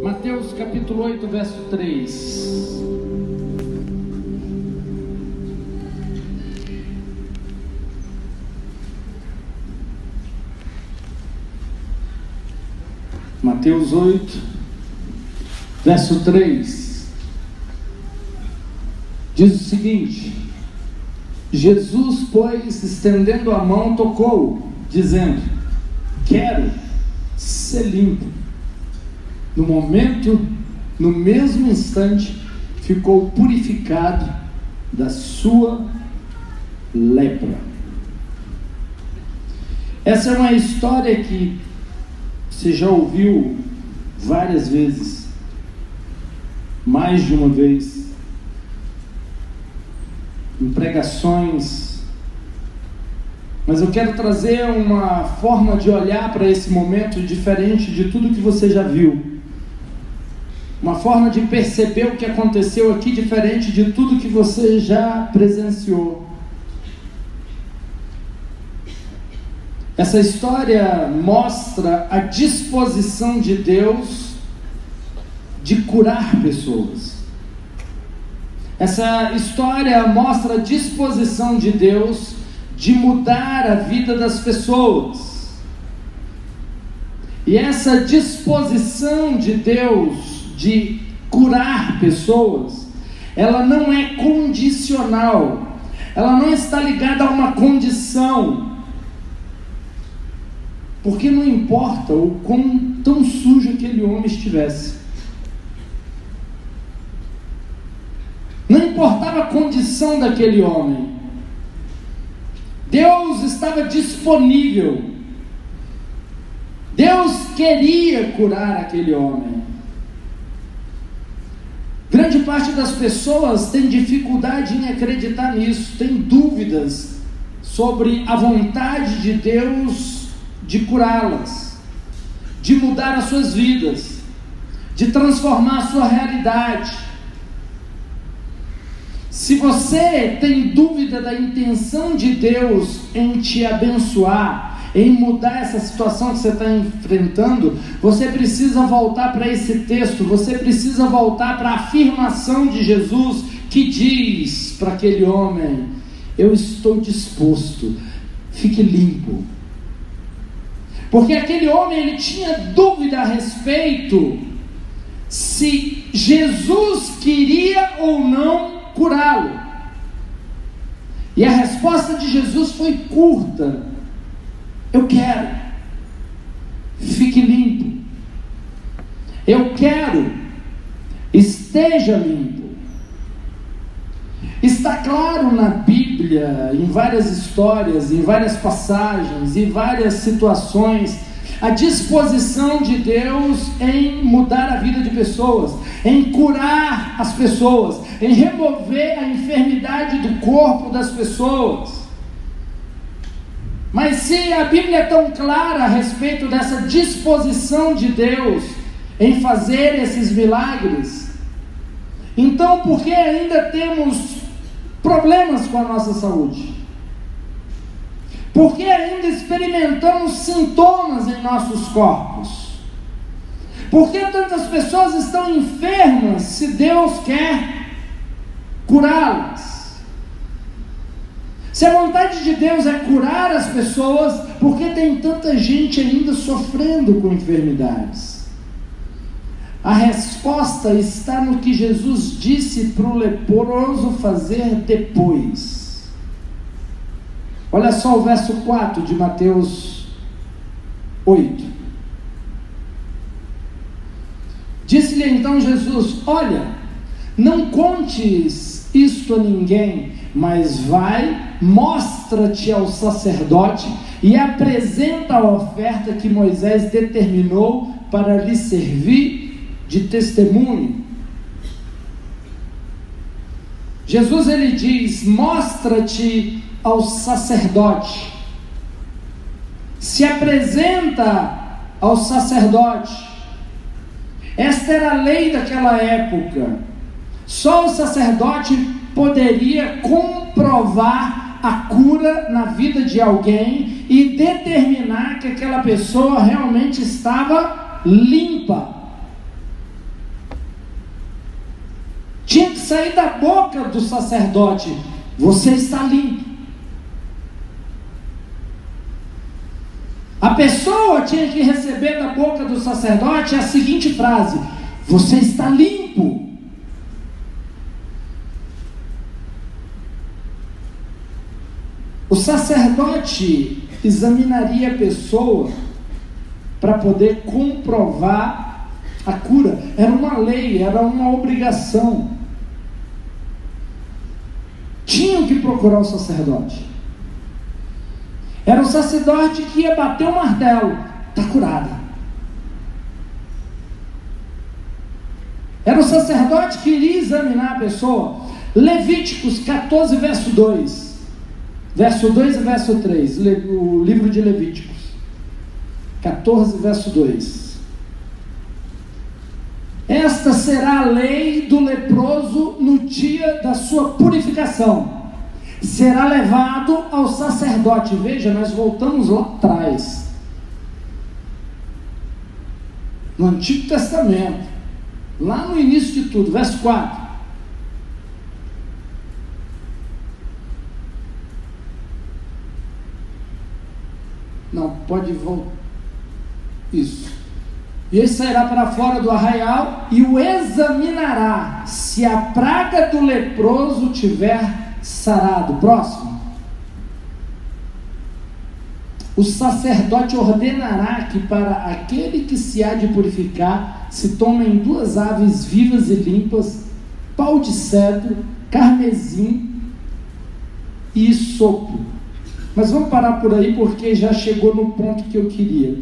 Mateus capítulo 8, verso 3. Mateus 8, verso 3. Diz o seguinte: Jesus, pois, estendendo a mão, tocou, dizendo: quero ser limpo. No mesmo instante, ficou purificado da sua lepra. Essa é uma história que você já ouviu várias vezes, mais de uma vez, em pregações, mas eu quero trazer uma forma de olhar para esse momento diferente de tudo que você já viu, uma forma de perceber o que aconteceu aqui diferente de tudo que você já presenciou. Essa história mostra a disposição de Deus de curar pessoas. Essa história mostra a disposição de Deus de mudar a vida das pessoas. E essa disposição de Deus de curar pessoas, ela não é condicional, ela não está ligada a uma condição, porque não importa o quão tão sujo aquele homem estivesse, não importava a condição daquele homem, Deus estava disponível, Deus queria curar aquele homem. Grande parte das pessoas tem dificuldade em acreditar nisso, tem dúvidas sobre a vontade de Deus de curá-las, de mudar as suas vidas, de transformar a sua realidade. Se você tem dúvida da intenção de Deus em te abençoar, em mudar essa situação que você está enfrentando, você precisa voltar para esse texto, você precisa voltar para a afirmação de Jesus, que diz para aquele homem: eu estou disposto, fique limpo. Porque aquele homem, ele tinha dúvida a respeito se Jesus queria ou não curá-lo. E a resposta de Jesus foi curta: eu quero, fique limpo. Eu quero, esteja limpo. Está claro na Bíblia, em várias histórias, em várias passagens, em várias situações, a disposição de Deus em mudar a vida de pessoas, em curar as pessoas, em remover a enfermidade do corpo das pessoas. Mas se a Bíblia é tão clara a respeito dessa disposição de Deus em fazer esses milagres, então por que ainda temos problemas com a nossa saúde? Por que ainda experimentamos sintomas em nossos corpos? Por que tantas pessoas estão enfermas se Deus quer curá-las? Se a vontade de Deus é curar as pessoas, por que tem tanta gente ainda sofrendo com enfermidades? A resposta está no que Jesus disse para o leproso fazer depois. Olha só o verso 4 de Mateus 8. Disse-lhe então Jesus: olha, não contes isto a ninguém, mas vai, mostra-te ao sacerdote e apresenta a oferta que Moisés determinou para lhe servir de testemunho. Jesus, ele diz: mostra-te ao sacerdote, se apresenta ao sacerdote. Esta era a lei daquela época. Só o sacerdote poderia comprovar a cura na vida de alguém e determinar que aquela pessoa realmente estava limpa. sair da boca do sacerdote: você está limpo. A pessoa tinha que receber da boca do sacerdote a seguinte frase: você está limpo. O sacerdote examinaria a pessoa para poder comprovar a cura. Era uma lei, era uma obrigação. Tinham que procurar o sacerdote. Era o sacerdote que ia bater o martelo: está curada. Era o sacerdote que iria examinar a pessoa. Levíticos 14, verso 2. Verso 2 e verso 3, o livro de Levíticos 14, verso 2. Esta será a lei do leproso no dia da sua purificação. Será levado ao sacerdote. Veja, nós voltamos lá atrás, no Antigo Testamento, lá no início de tudo, verso 4. Não, pode voltar. Isso. E ele sairá para fora do arraial e o examinará, se a praga do leproso tiver sarado. Próximo. O sacerdote ordenará que para aquele que se há de purificar se tomem 2 aves vivas e limpas, pau de cedro, carmesim e sopo. Mas vamos parar por aí, porque já chegou no ponto que eu queria.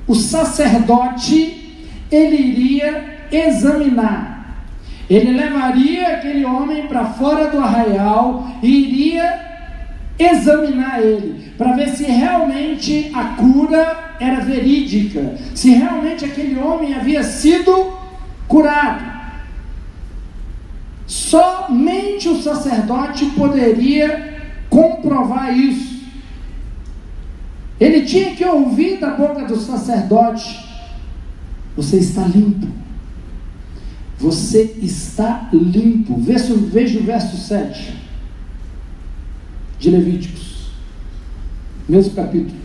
O sacerdote, ele iria examinar. Ele levaria aquele homem para fora do arraial e iria examinar ele, para ver se realmente a cura era verídica, se realmente aquele homem havia sido curado. Somente o sacerdote poderia comprovar isso. Ele tinha que ouvir da boca do sacerdote: você está limpo. Você está limpo. Veja o verso 7 de Levíticos, mesmo capítulo.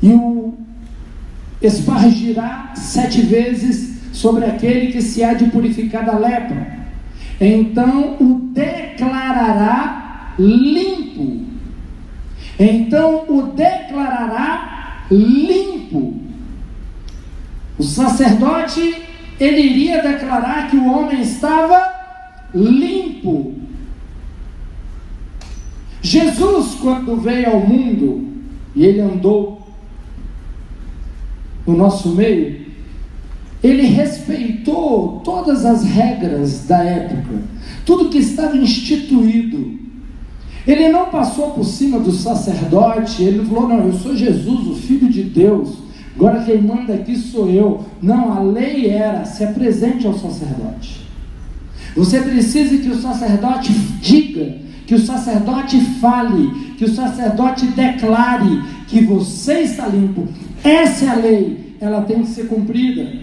E o espargirá 7 vezes sobre aquele que se há de purificar da lepra. Então o declarará limpo. Então o declarará limpo. O sacerdote, ele iria declarar que o homem estava limpo. Jesus, quando veio ao mundo e ele andou no nosso meio, ele respeitou todas as regras da época, tudo que estava instituído. Ele não passou por cima do sacerdote, ele falou: não, eu sou Jesus, o Filho de Deus, agora quem manda aqui sou eu. Não, a lei era: se apresente ao sacerdote. Você precisa que o sacerdote diga, que o sacerdote fale, que o sacerdote declare que você está limpo. Essa é a lei, ela tem que ser cumprida.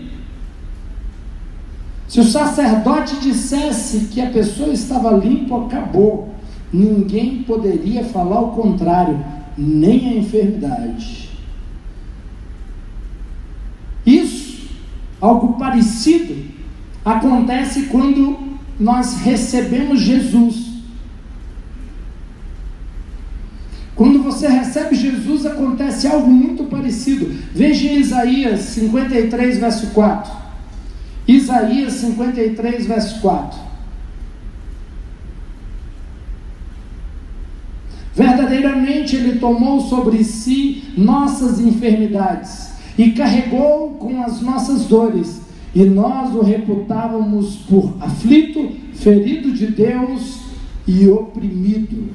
Se o sacerdote dissesse que a pessoa estava limpa, acabou. Ninguém poderia falar o contrário, nem a enfermidade. Isso, algo parecido, acontece quando nós recebemos Jesus. Quando você recebe Jesus, acontece algo muito parecido. Veja em Isaías 53, verso 4. Isaías 53, verso 4. Verdadeiramente Ele tomou sobre si nossas enfermidades e carregou com as nossas dores, e nós o reputávamos por aflito, ferido de Deus e oprimido.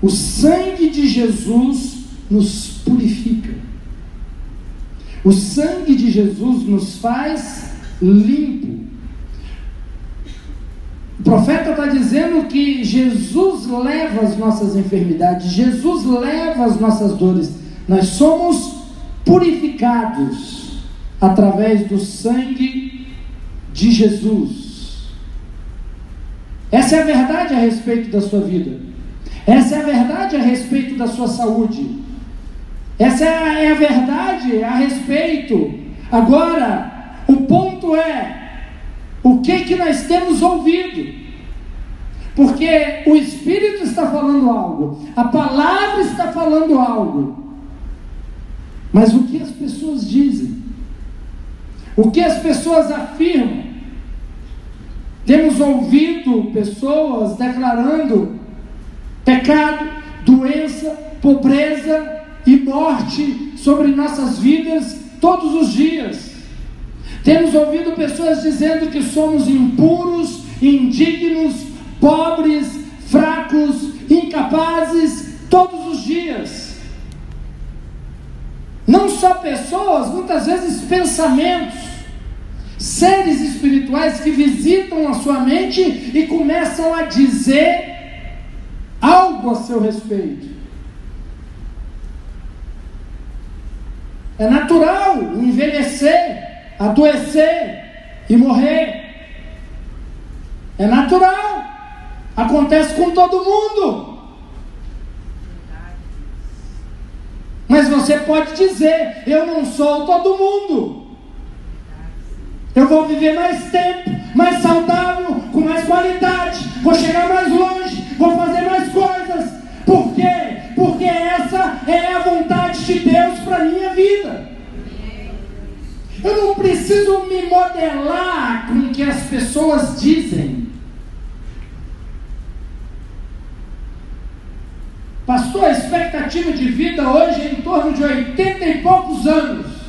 O sangue de Jesus nos purifica. O sangue de Jesus nos faz limpo. O profeta está dizendo que Jesus leva as nossas enfermidades, Jesus leva as nossas dores. Nós somos purificados através do sangue de Jesus. Essa é a verdade a respeito da sua vida. Essa é a verdade a respeito da sua saúde. Essa é a verdade a respeito. Agora, o ponto é, o que nós temos ouvido? Porque o Espírito está falando algo, a palavra está falando algo, mas o que as pessoas dizem? O que as pessoas afirmam? Temos ouvido pessoas declarando pecado, doença, pobreza e morte sobre nossas vidas todos os dias. Temos ouvido pessoas dizendo que somos impuros, indignos, pobres, fracos, incapazes, todos os dias. Não só pessoas, muitas vezes pensamentos, seres espirituais que visitam a sua mente e começam a dizer algo a seu respeito. É natural envelhecer, adoecer e morrer. É natural. Acontece com todo mundo. Mas você pode dizer: eu não sou todo mundo. Eu vou viver mais tempo, mais saudável, com mais qualidade, vou chegar mais longe, vou fazer mais coisas. Por quê? Porque essa é a vontade de Deus para a minha vida. Eu não preciso me modelar com o que as pessoas dizem. Pastor, a expectativa de vida hoje é em torno de 80 e poucos anos.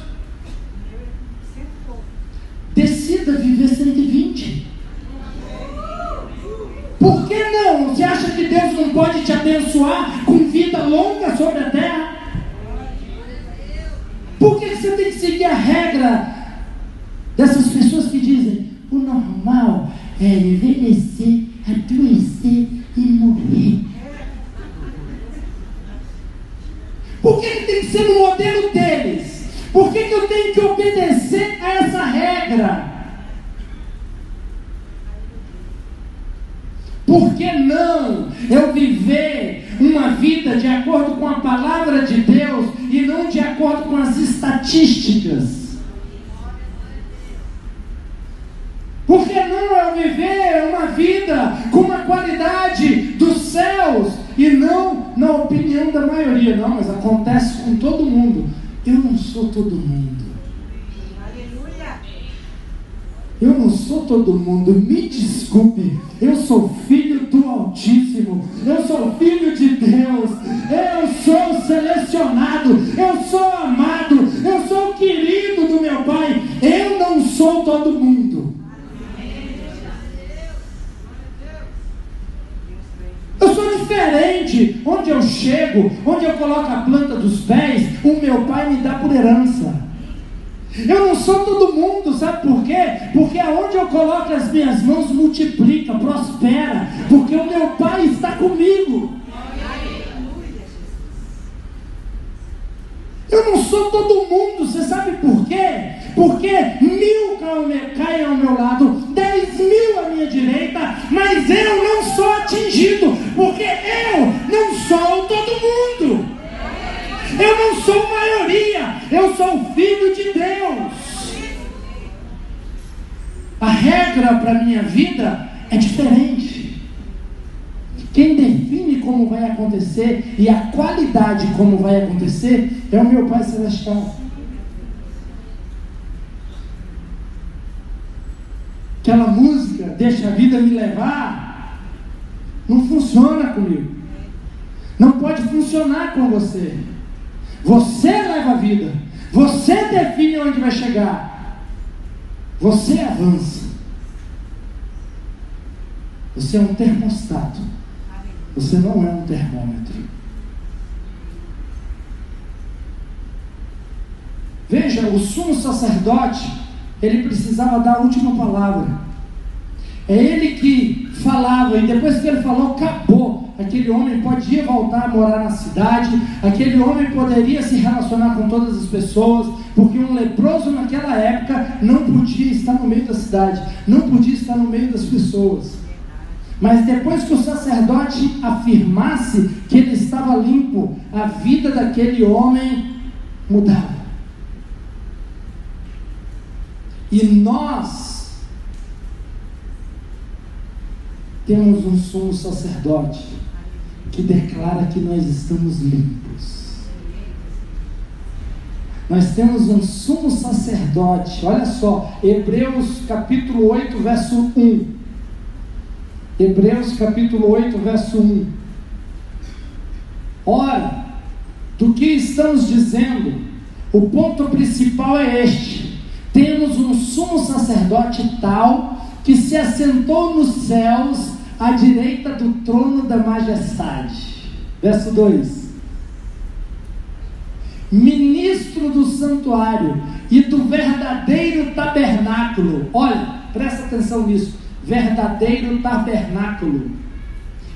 Decida viver 120. Por que não? Você acha que Deus não pode te abençoar com vida longa sobre a terra? Por que você tem que seguir a regra dessas pessoas que dizem: o normal é envelhecer, adoecer e morrer? Por que tem que ser no modelo deles? Por que eu tenho que obedecer a essa regra? Por que não eu viver uma vida de acordo com a palavra de Deus e não de acordo com as estatísticas? Por que não eu viver uma vida com uma qualidade dos céus e não na opinião da maioria? Não, mas acontece com todo mundo. Eu não sou todo mundo. Eu não sou todo mundo, me desculpe. Eu sou filho do Altíssimo. Eu sou filho de Deus. Eu sou selecionado. Eu sou amado. Eu sou querido do meu Pai. Eu não sou todo mundo. Eu sou diferente. Onde eu chego, onde eu coloco a planta dos pés, o meu Pai me dá por herança. Eu não sou todo mundo, sabe por quê? Porque aonde eu coloco as minhas mãos multiplica, prospera, porque o meu Pai está comigo. Eu não sou todo mundo, você sabe por quê? Porque 1000 caem ao meu lado, 10.000 à minha direita, mas eu não sou atingido, porque eu não sou todo mundo. Eu não sou maioria, eu sou filho de Deus. A regra para a minha vida é diferente. Quem define como vai acontecer e a qualidade como vai acontecer é o meu Pai Celestial. Aquela música, deixa a vida me levar, não funciona comigo. Não pode funcionar com você. Você leva a vida. Você define onde vai chegar. Você avança. Você é um termostato. Você não é um termômetro. Veja, o sumo sacerdote, ele precisava dar a última palavra. É ele que falava, e depois que ele falou, acabou. aquele homem podia voltar a morar na cidade, aquele homem poderia se relacionar com todas as pessoas, porque um leproso naquela época não podia estar no meio da cidade, não podia estar no meio das pessoas. Mas depois que o sacerdote afirmasse que ele estava limpo, a vida daquele homem mudava. E nós temos um sumo sacerdote que declara que nós estamos limpos. Nós temos um sumo sacerdote, olha só, Hebreus capítulo 8, verso 1. Hebreus capítulo 8, verso 1. Ora, do que estamos dizendo, o ponto principal é este: temos um sumo sacerdote tal que se assentou nos céus à direita do trono da majestade. Verso 2. Ministro do santuário e do verdadeiro tabernáculo. Olha, presta atenção nisso. Verdadeiro tabernáculo.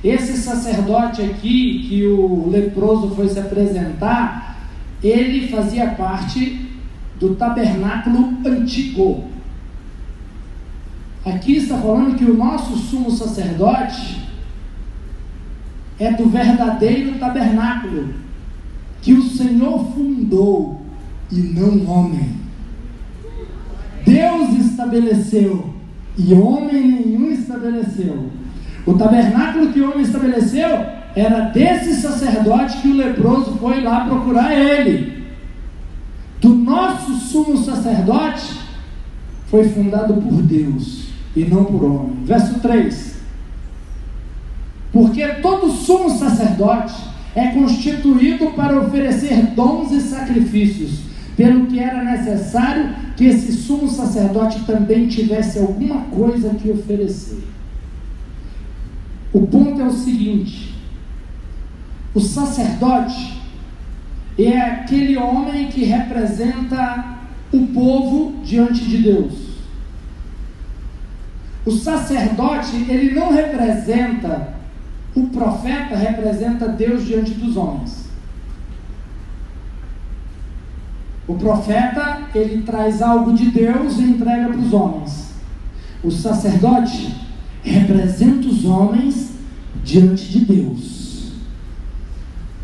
Esse sacerdote aqui, que o leproso foi se apresentar, ele fazia parte do tabernáculo antigo. Aqui está falando que o nosso sumo sacerdote é do verdadeiro tabernáculo, que o Senhor fundou e não homem. Deus estabeleceu e homem nenhum estabeleceu. O tabernáculo que o homem estabeleceu era desse sacerdote que o leproso foi lá procurar ele. Do nosso sumo sacerdote foi fundado por Deus e não por homem. Verso 3. Porque todo sumo sacerdote é constituído para oferecer dons e sacrifícios, pelo que era necessário que esse sumo sacerdote também tivesse alguma coisa que oferecer. O ponto é o seguinte: o sacerdote é aquele homem que representa o povo diante de Deus. O sacerdote, ele não representa, o profeta representa Deus diante dos homens. O profeta, ele traz algo de Deus e entrega para os homens. O sacerdote representa os homens diante de Deus.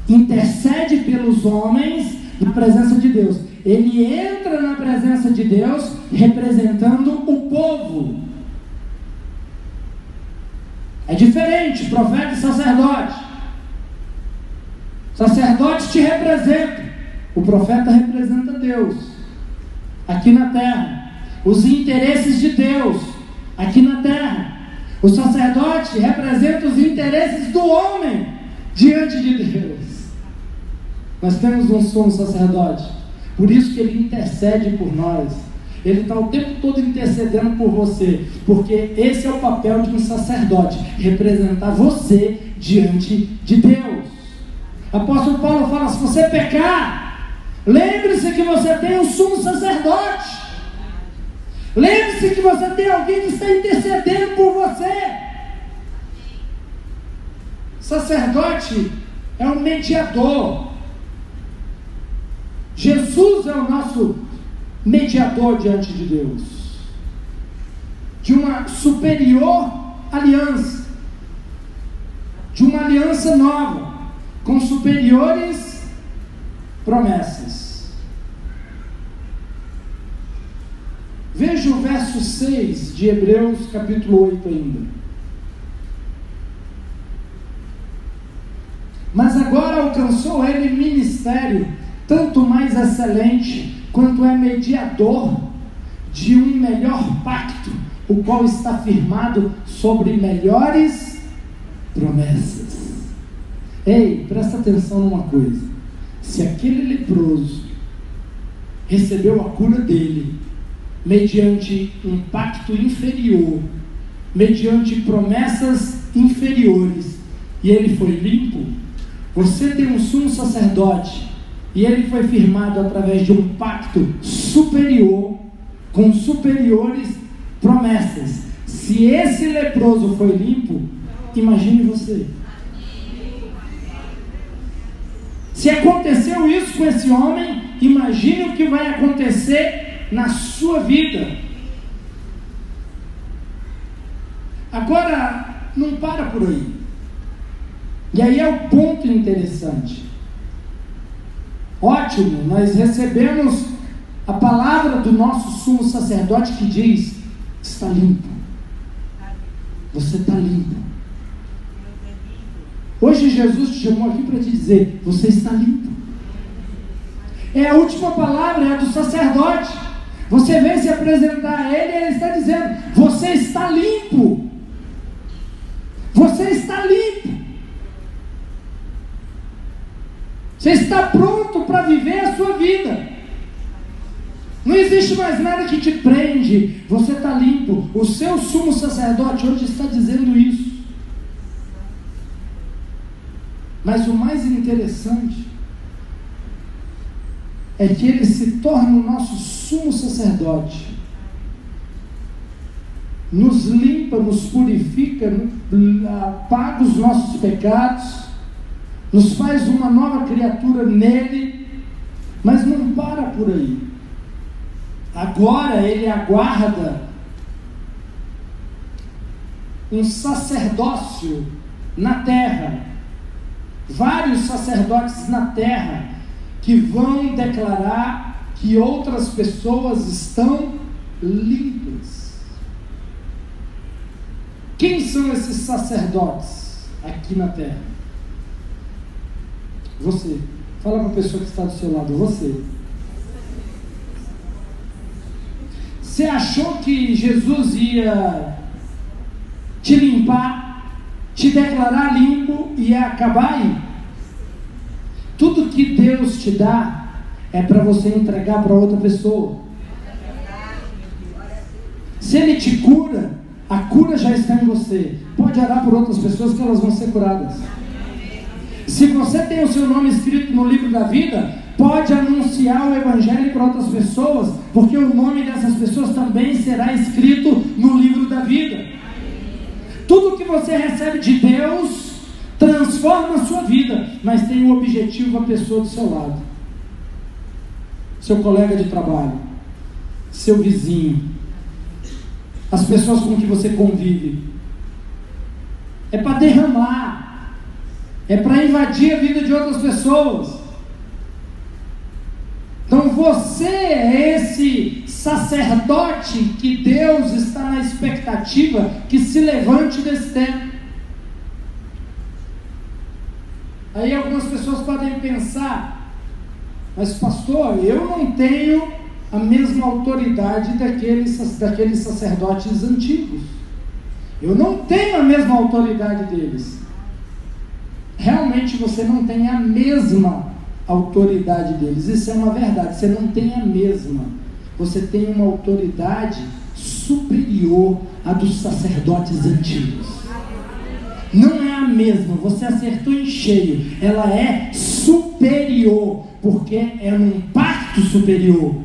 Intercede pelos homens na presença de Deus. Ele entra na presença de Deus representando o povo. É diferente, profeta e sacerdote. Sacerdote te representa. O profeta representa Deus aqui na terra, os interesses de Deus aqui na terra. O sacerdote representa os interesses do homem diante de Deus. Nós temos um sumo sacerdote, por isso que ele intercede por nós. Ele está o tempo todo intercedendo por você, porque esse é o papel de um sacerdote, representar você diante de Deus. Apóstolo Paulo fala: se você pecar, lembre-se que você tem um sumo sacerdote. Lembre-se que você tem alguém que está intercedendo por você. Sacerdote é um mediador. Jesus é o nosso mediador diante de Deus, de uma superior aliança, de uma aliança nova, com superiores promessas. Veja o verso 6 de Hebreus capítulo 8 ainda. Mas agora alcançou ele ministério tanto mais excelente, quanto é mediador de um melhor pacto, o qual está firmado sobre melhores promessas. Ei, presta atenção numa coisa: se aquele leproso recebeu a cura dele mediante um pacto inferior, mediante promessas inferiores, e ele foi limpo, você tem um sumo sacerdote e ele foi firmado através de um pacto superior, com superiores promessas. Se esse leproso foi limpo, imagine você. Se aconteceu isso com esse homem, imagine o que vai acontecer na sua vida. Agora, não para por aí. E aí é o ponto interessante. Ótimo, nós recebemos a palavra do nosso sumo sacerdote que diz: está limpo. Você está limpo. Hoje Jesus te chamou aqui para te dizer: você está limpo. É a última palavra, é a do sacerdote. Você vem se apresentar a ele e ele está dizendo: você está limpo. Você está limpo. Você está pronto para viver a sua vida. Não existe mais nada que te prende. Você está limpo. O seu sumo sacerdote hoje está dizendo isso. Mas o mais interessante é que ele se torna o nosso sumo sacerdote. Nos limpa, nos purifica, apaga os nossos pecados, nos faz uma nova criatura nele, mas não para por aí. Agora ele aguarda um sacerdócio na terra, vários sacerdotes na terra, que vão declarar que outras pessoas estão limpas. Quem são esses sacerdotes aqui na terra? Você. Fala para a pessoa que está do seu lado: você. Você achou que Jesus ia te limpar, te declarar limpo e ia acabar aí? Tudo que Deus te dá é para você entregar para outra pessoa. Se Ele te cura, a cura já está em você. Pode orar por outras pessoas que elas vão ser curadas. Se você tem o seu nome escrito no livro da vida, pode anunciar o Evangelho para outras pessoas, porque o nome dessas pessoas também será escrito no livro da vida. Tudo que você recebe de Deus transforma a sua vida, mas tem um objetivo: a pessoa do seu lado, seu colega de trabalho, seu vizinho, as pessoas com que você convive. É para derramar, é para invadir a vida de outras pessoas. Então você é esse sacerdote que Deus está na expectativa que se levante desse tempo. Aí algumas pessoas podem pensar: mas pastor, eu não tenho a mesma autoridade daqueles sacerdotes antigos. Eu não tenho a mesma autoridade deles. Realmente você não tem a mesma autoridade deles. Isso é uma verdade. Você não tem a mesma. Você tem uma autoridade superior à dos sacerdotes antigos. Não é a mesma. Você acertou em cheio. Ela é superior, porque é um pacto superior.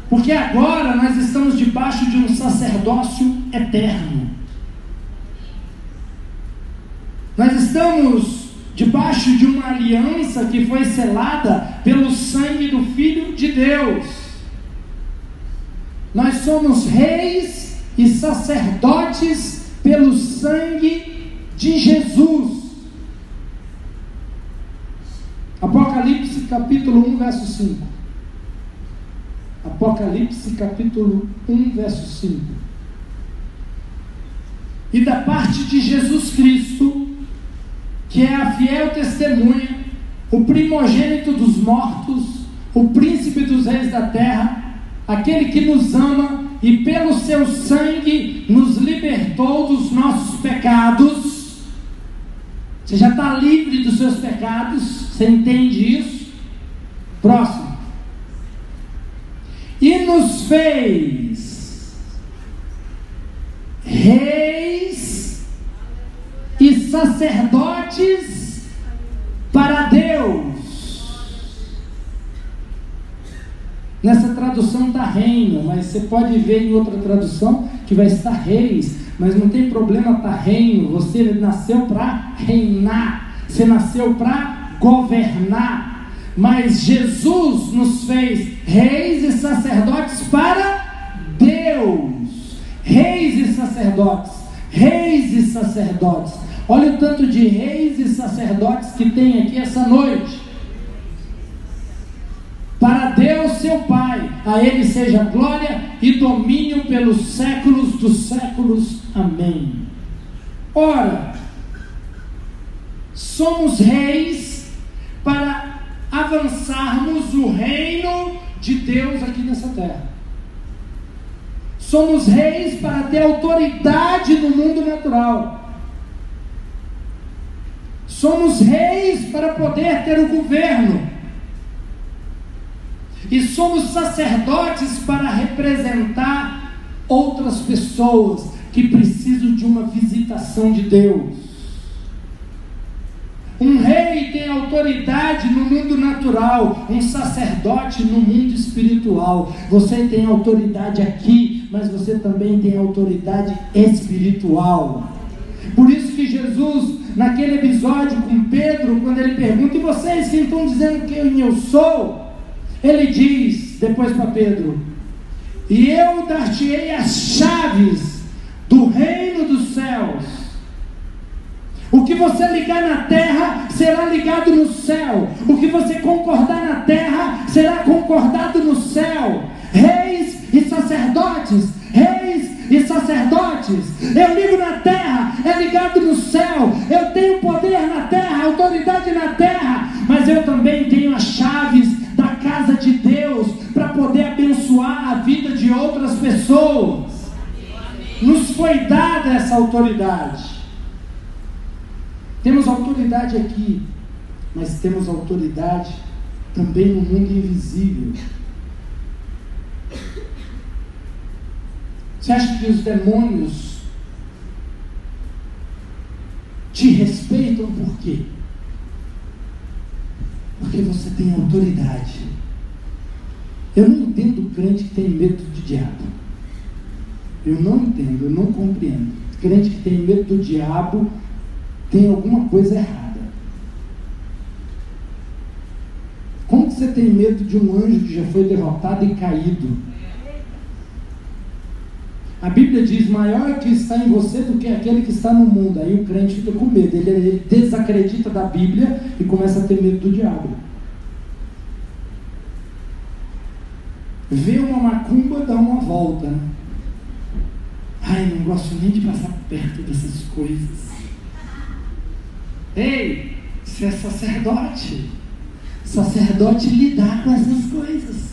Porque agora nós estamos debaixo de um sacerdócio eterno. Nós estamos debaixo de uma aliança que foi selada pelo sangue do Filho de Deus. Nós somos reis e sacerdotes pelo sangue de Jesus. Apocalipse capítulo 1, verso 5. Apocalipse capítulo 1, verso 5. E da parte de Jesus Cristo, que é a fiel testemunha, o primogênito dos mortos, o príncipe dos reis da terra, aquele que nos ama e pelo seu sangue nos libertou dos nossos pecados. Você já está livre dos seus pecados, você entende isso? Próximo. E nos fez reis e sacerdotes para Deus. Nessa tradução está reino, mas você pode ver em outra tradução que vai estar reis, mas não tem problema estar reino. Você nasceu para reinar. você nasceu para governar, mas Jesus nos fez reis e sacerdotes para Deus. Reis e sacerdotes, reis e sacerdotes. Olha o tanto de reis e sacerdotes que tem aqui essa noite. Para Deus seu Pai, a Ele seja glória e domínio pelos séculos dos séculos. Amém. Ora, somos reis para avançarmos o reino de Deus aqui nessa terra. Somos reis para ter autoridade no mundo natural. Somos reis para poder ter o governo. E somos sacerdotes para representar outras pessoas que precisam de uma visitação de Deus. Um rei tem autoridade no mundo natural, um sacerdote no mundo espiritual. Você tem autoridade aqui, mas você também tem autoridade espiritual. Por isso que Jesus, naquele episódio com Pedro, quando ele pergunta: e vocês que estão dizendo quem eu sou? Ele diz depois para Pedro: e eu dar-te-ei as chaves do reino dos céus. O que você ligar na terra será ligado no céu. O que você concordar na terra será concordado no céu. Reis e sacerdotes, reis e sacerdotes. Eu ligo na terra, é ligado no céu. Eu tenho poder na terra, autoridade na terra, mas eu também tenho as chaves da casa de Deus para poder abençoar a vida de outras pessoas. Nos foi dada essa autoridade. Temos autoridade aqui, mas temos autoridade também no mundo invisível. Você acha que os demônios te respeitam por quê? Porque você tem autoridade. Eu não entendo o crente que tem medo do diabo. Eu não entendo, eu não compreendo. Crente que tem medo do diabo tem alguma coisa errada. Como que você tem medo de um anjo que já foi derrotado e caído? A Bíblia diz: maior é o que está em você do que aquele que está no mundo. Aí o crente fica com medo, ele desacredita da Bíblia e começa a ter medo do diabo. Vê uma macumba, dá uma volta, né? Ai, não gosto nem de passar perto dessas coisas. Ei, você é sacerdote. Sacerdote lidar com essas coisas.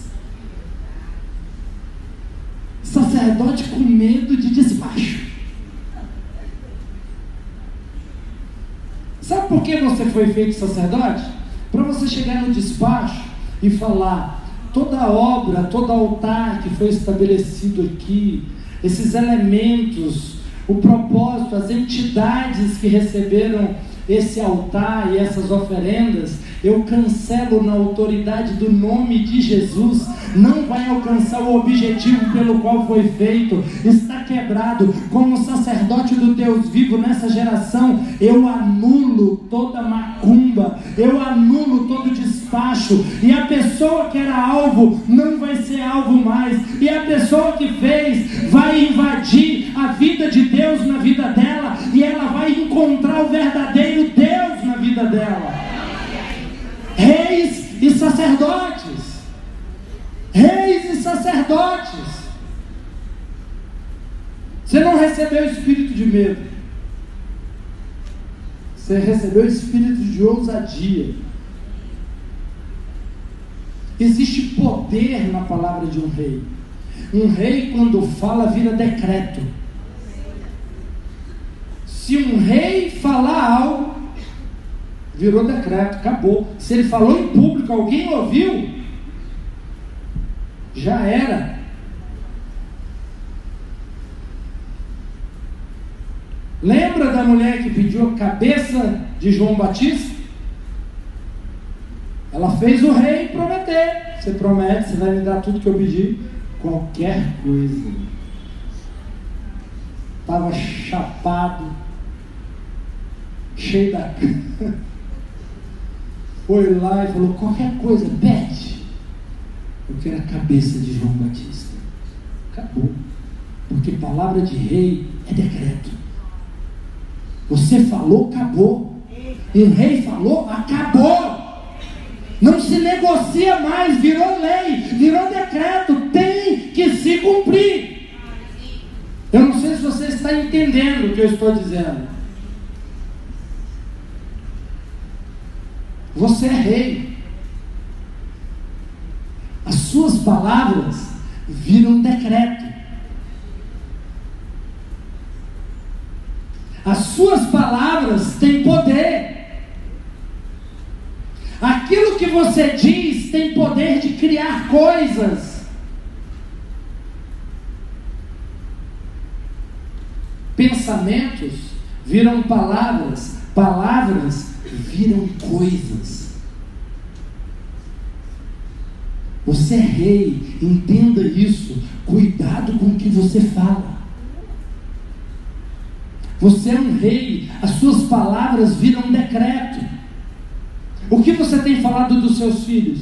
Sacerdote com medo de despacho. Sabe por que você foi feito sacerdote? Para você chegar no despacho e falar: toda obra, todo altar que foi estabelecido aqui, esses elementos, o propósito, as entidades que receberam esse altar e essas oferendas, eu cancelo na autoridade do nome de Jesus. Não vai alcançar o objetivo pelo qual foi feito. Está quebrado. Como sacerdote do Deus vivo nessa geração, eu anulo toda macumba, eu anulo todo despacho, e a pessoa que era alvo não vai ser alvo mais, e a pessoa que fez vai invadir a vida de Deus na vida dela, e ela vai encontrar o verdadeiro Deus na vida dela. Reis e sacerdotes. Reis e sacerdotes. Você não recebeu espírito de medo. Você recebeu espírito de ousadia. Existe poder na palavra de um rei. Um rei, quando fala, vira decreto. Se um rei falar algo, virou decreto, acabou. Se ele falou em público, alguém ouviu, já era. Lembra da mulher que pediu a cabeça de João Batista? Ela fez o rei prometer. Você promete, você vai me dar tudo que eu pedi? Qualquer coisa. Estava chapado, cheio da... foi lá e falou: qualquer coisa, pede. Eu quero a cabeça de João Batista. Acabou. Porque palavra de rei é decreto. Você falou, acabou. Um rei falou, acabou. Não se negocia mais, virou lei, virou decreto, tem que se cumprir. Eu não sei se você está entendendo o que eu estou dizendo. Você é rei. As suas palavras viram decreto. As suas palavras têm poder. Aquilo que você diz tem poder de criar coisas. Pensamentos viram palavras, palavras viram coisas. Você é rei, entenda isso. Cuidado com o que você fala. Você é um rei, as suas palavras viram decreto. O que você tem falado dos seus filhos?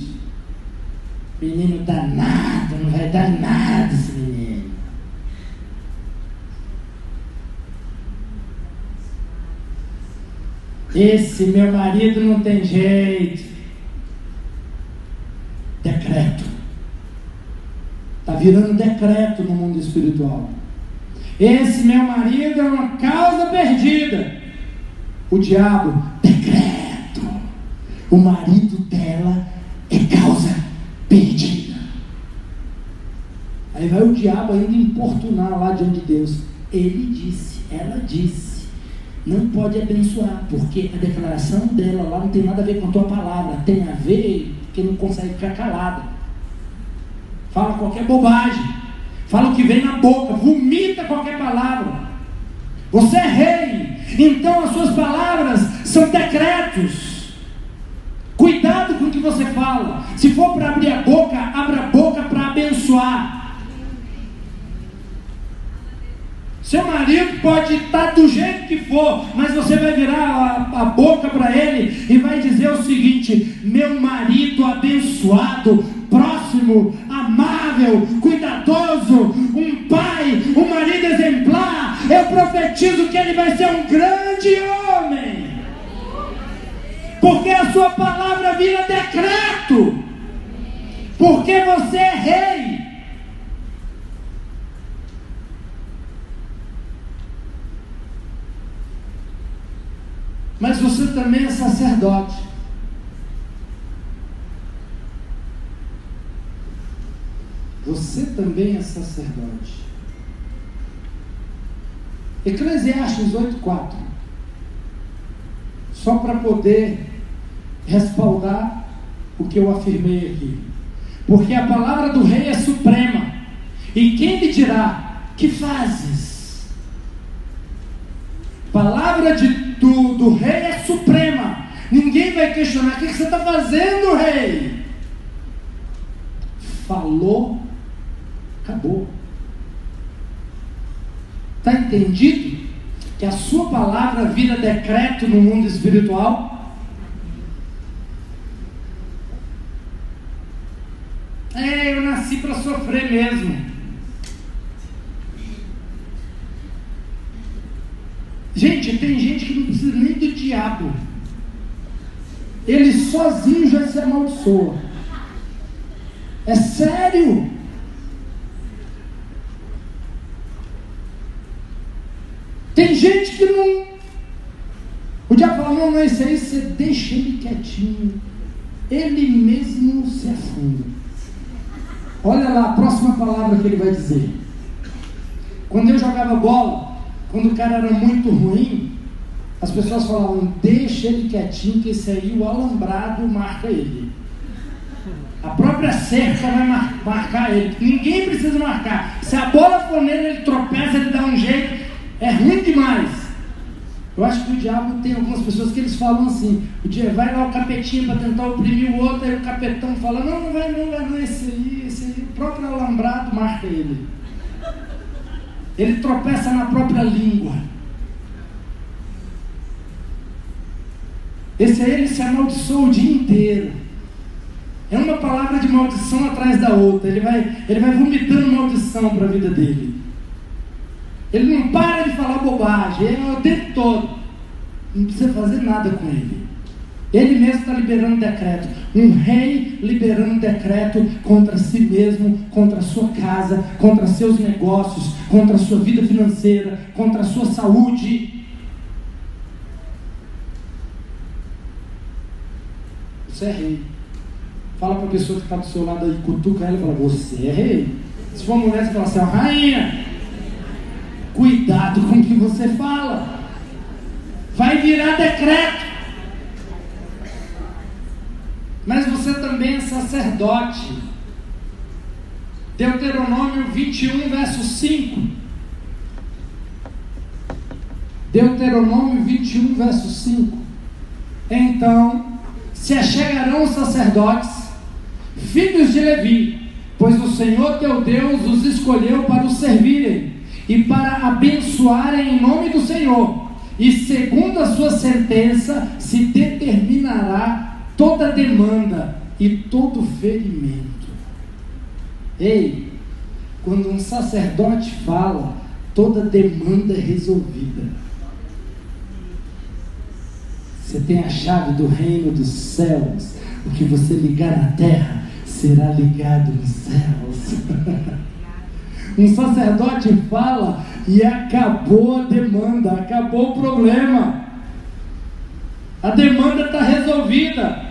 Menino danado, não vai dar nada esse menino. Esse meu marido não tem jeito. Decreto. Está virando decreto no mundo espiritual. Esse meu marido é uma causa perdida. O diabo, decreto. O marido dela é causa perdida. Aí vai o diabo ainda importunar lá diante de Deus. Ele disse, ela disse, não pode abençoar, porque a declaração dela lá não tem nada a ver com a tua palavra, tem a ver que não consegue ficar calada. Fala qualquer bobagem, fala o que vem na boca, vomita qualquer palavra. Você é rei, então as suas palavras são decretos. Cuidado com o que você fala. Se for para abrir a boca, abra a boca para abençoar. Seu marido pode estar do jeito que for, mas você vai virar a boca para ele e vai dizer o seguinte: meu marido abençoado, próximo, amável, cuidadoso, um pai, um marido exemplar, eu profetizo que ele vai ser um grande homem. Porque a sua palavra vira decreto. Porque você é rei. Mas você também é sacerdote. Você também é sacerdote. Eclesiastes 8:4. Só para poder respaldar o que eu afirmei aqui. Porque a palavra do rei é suprema. E quem lhe dirá: que fazes? Palavra do rei é suprema. Ninguém vai questionar: o que você está fazendo, rei? Falou, acabou. Está entendido? Que a sua palavra vira decreto no mundo espiritual. Eu nasci para sofrer mesmo. Gente, tem gente que não precisa nem do diabo. Ele sozinho já se amaldiçoa. É sério. Tem gente que não... O diabo fala: não, isso aí você deixa ele quietinho. Ele mesmo se afunda. Olha lá a próxima palavra que ele vai dizer. Quando eu jogava bola, quando o cara era muito ruim, as pessoas falavam: deixa ele quietinho, que esse aí, o alambrado, marca ele. A própria cerca vai marcar ele. Ninguém precisa marcar. Se a bola for nele, ele tropeça, ele dá um jeito. É ruim demais. Eu acho que o diabo tem algumas pessoas que eles falam assim: o dia vai lá o capetinho para tentar oprimir o outro, aí o capetão fala: não vai não, esse aí, o próprio alambrado marca ele. Ele tropeça na própria língua. Esse aí ele se amaldiçoa o dia inteiro. É uma palavra de maldição atrás da outra. Ele vai vomitando maldição para a vida dele. Ele não para de falar bobagem, é o tempo todo. Não precisa fazer nada com ele. Ele mesmo está liberando decreto. Um rei liberando decreto contra si mesmo, contra a sua casa, contra seus negócios, contra a sua vida financeira, contra a sua saúde. Você é rei. Fala para a pessoa que está do seu lado aí, cutuca ela e fala: você é rei. Se for mulher, você fala: você é uma rainha. Cuidado com o que você fala. Vai virar decreto. Mas você também é sacerdote. Deuteronômio 21, verso 5. Deuteronômio 21, verso 5. Então se achegarão os sacerdotes, filhos de Levi, pois o Senhor teu Deus os escolheu para os servirem e para abençoarem em nome do Senhor, e segundo a sua sentença se determinará toda demanda e todo ferimento. Ei, quando um sacerdote fala, toda demanda é resolvida. Você tem a chave do reino dos céus. O que você ligar na terra será ligado nos céus. Um sacerdote fala e acabou a demanda, acabou o problema. A demanda está resolvida.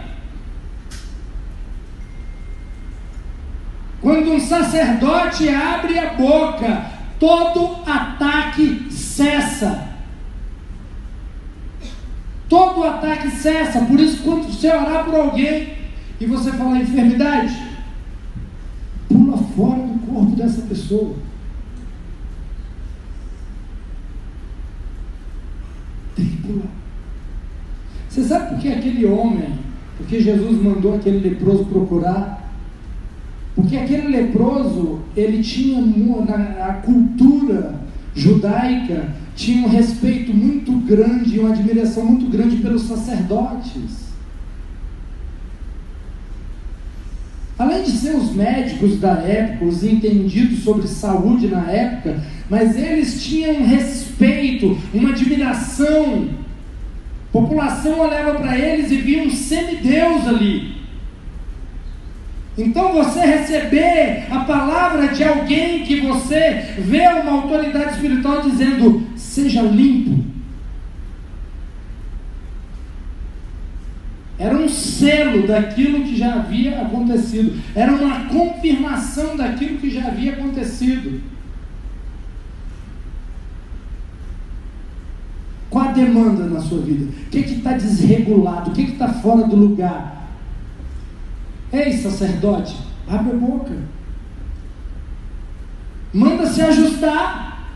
Quando um sacerdote abre a boca, todo ataque cessa. Todo ataque cessa. Por isso, quando você orar por alguém e você falar enfermidade, pula fora do corpo dessa pessoa. Tem que pular. Você sabe por que aquele homem, porque Jesus mandou aquele leproso procurar? Porque aquele leproso, ele tinha, na cultura judaica, tinha um respeito muito grande, uma admiração muito grande pelos sacerdotes. Além de ser os médicos da época, os entendidos sobre saúde na época, mas eles tinham um respeito, uma admiração. A população olhava para eles e via um semideus ali. Então você receber a palavra de alguém que você vê uma autoridade espiritual dizendo: seja limpo, era um selo daquilo que já havia acontecido, era uma confirmação daquilo que já havia acontecido. Qual a demanda na sua vida? O que está desregulado? O que está fora do lugar? Ei, sacerdote, abre a boca. Manda se ajustar.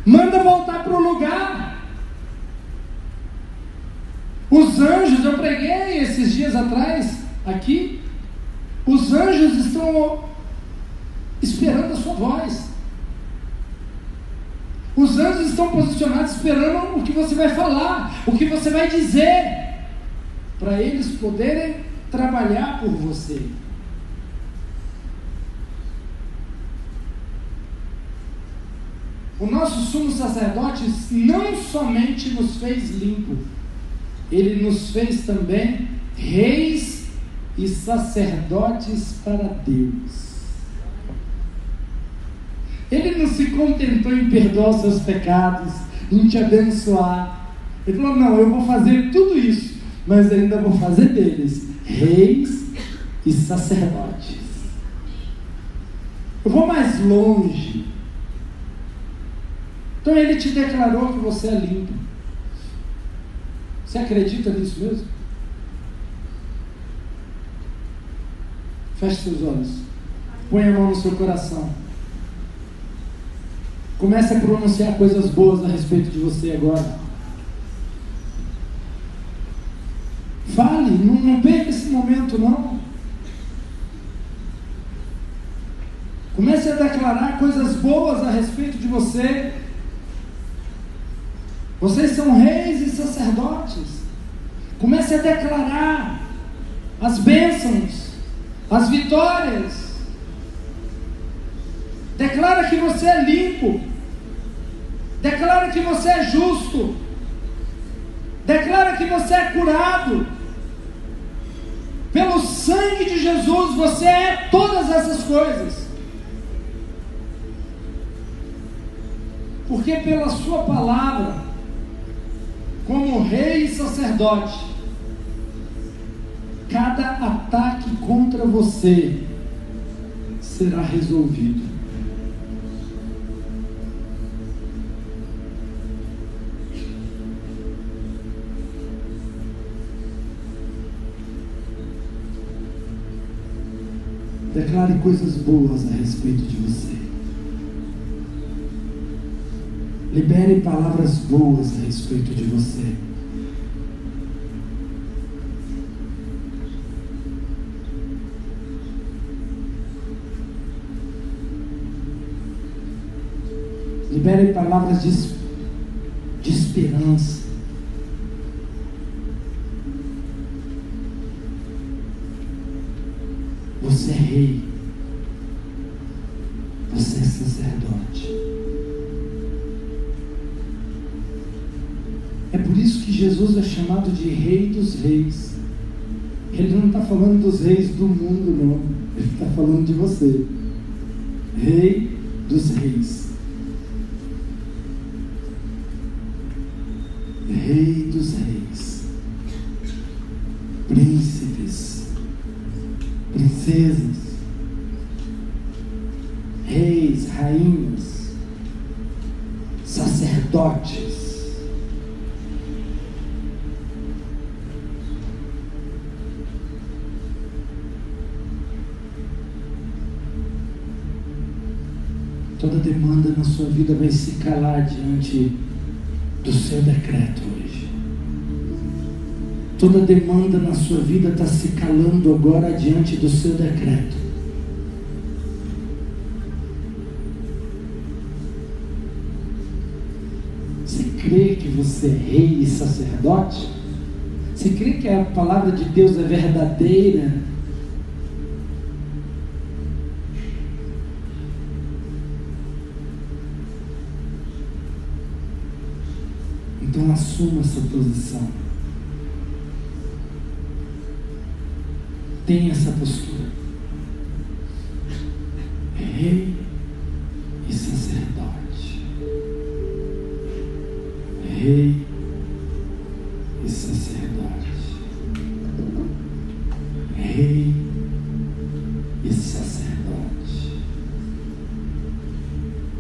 Manda voltar para o lugar. Os anjos, eu preguei esses dias atrás aqui. Os anjos estão esperando a sua voz. Os anjos estão posicionados esperando o que você vai falar, o que você vai dizer, para eles poderem trabalhar por você. O nosso sumo sacerdote não somente nos fez limpo, ele nos fez também reis e sacerdotes para Deus. Ele não se contentou em perdoar os seus pecados, em te abençoar. Ele falou: não, eu vou fazer tudo isso, mas ainda vou fazer deles reis e sacerdotes. Eu vou mais longe. Então ele te declarou que você é limpo. Você acredita nisso mesmo? Feche seus olhos. Põe a mão no seu coração. Comece a pronunciar coisas boas a respeito de você agora. Fale, não perca esse momento não. Comece a declarar coisas boas a respeito de você. Vocês são reis e sacerdotes. Comece a declarar as bênçãos, as vitórias. Declara que você é limpo. Declara que você é justo. Declara que você é curado. Pelo sangue de Jesus, você é todas essas coisas. Porque pela sua palavra, como rei e sacerdote, cada ataque contra você será resolvido. Declare coisas boas a respeito de você. Libere palavras boas a respeito de você. Libere palavras de esperança. Você é rei. Você é sacerdote. É por isso que Jesus é chamado de Rei dos Reis. Ele não está falando dos reis do mundo, não. Ele está falando de você. Rei dos Reis. Rei dos Reis. Príncipes. Princesas. Reis, rainhas. Sacerdotes. Toda demanda na sua vida vai se calar diante do seu decreto hoje. Toda demanda na sua vida está se calando agora diante do seu decreto. Você crê que você é rei e sacerdote? Você crê que a palavra de Deus é verdadeira? Então assuma essa posição. Tenha essa postura. Rei e sacerdote. Rei e sacerdote. Rei e sacerdote.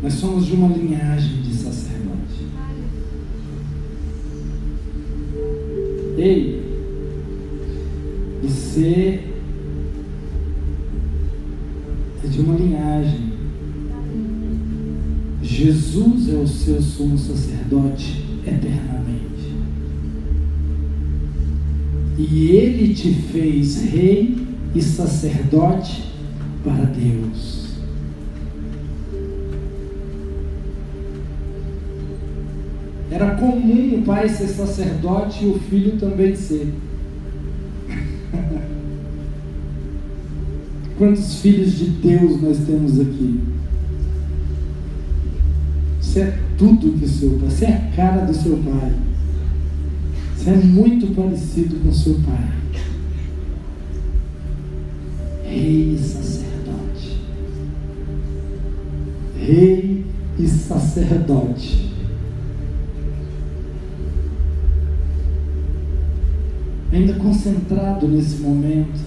Nós somos de uma linhagem de sacerdote. Ei, você é de uma linhagem. Jesus é o seu sumo sacerdote eternamente. E Ele te fez rei e sacerdote para Deus. Era comum o pai ser sacerdote e o filho também ser. Quantos filhos de Deus nós temos aqui? Você é tudo que o seu pai. Você é a cara do seu pai. Você é muito parecido com o seu pai. Rei e sacerdote. Rei e sacerdote. Ainda concentrado nesse momento,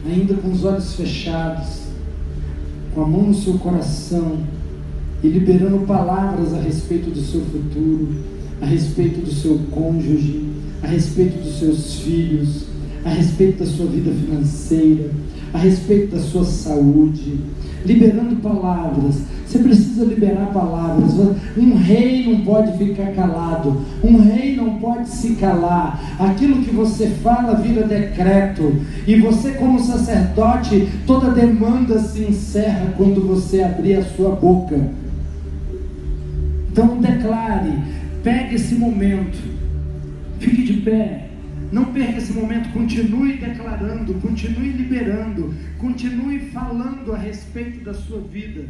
ainda com os olhos fechados, com a mão no seu coração e liberando palavras a respeito do seu futuro, a respeito do seu cônjuge, a respeito dos seus filhos, a respeito da sua vida financeira, a respeito da sua saúde, liberando palavras. Você precisa liberar palavras. Um rei não pode ficar calado. Um rei não pode se calar. Aquilo que você fala vira decreto. E você, como sacerdote, toda demanda se encerra quando você abrir a sua boca. Então declare. Pegue esse momento. Fique de pé. Não perca esse momento, continue declarando, continue liberando, continue falando a respeito da sua vida.